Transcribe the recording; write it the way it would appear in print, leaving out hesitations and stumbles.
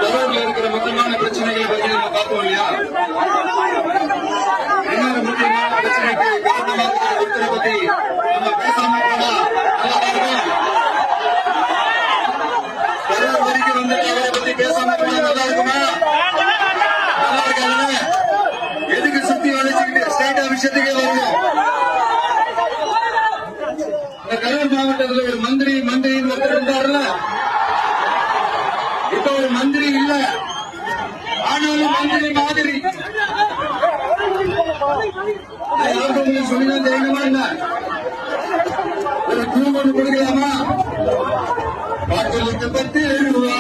கரூர்ல இருக்கிற முக்கியமான பிரச்சனைகளை பற்றி நம்ம பார்த்தோம் இல்லையா? இன்னொரு முக்கியமான பிரச்சனைக்கு காரணமாக இருக்கிற பத்தி நம்ம பேசாம போனா கரூர் வரைக்கும் வந்து அவரை பத்தி பேசாம போனா நல்லா இருக்குமா? நல்லா இருக்காங்க. எதுக்கு சுத்தி வளைச்சுக்கிட்டு ஸ்டேட் விஷயத்துக்கே வரணும். இந்த கரூர் மாவட்டத்தில் ஒரு மந்திரி ஒருத்தர் இருந்தாருல, இப்ப ஒரு மந்திரி இல்ல, ஆனாலும் மந்திரி மாதிரி சொல்லிதான் தெரியுமா? என்ன ஒரு 2 கொடுக்கலாமா? 10 லட்சம் 10 ரூபா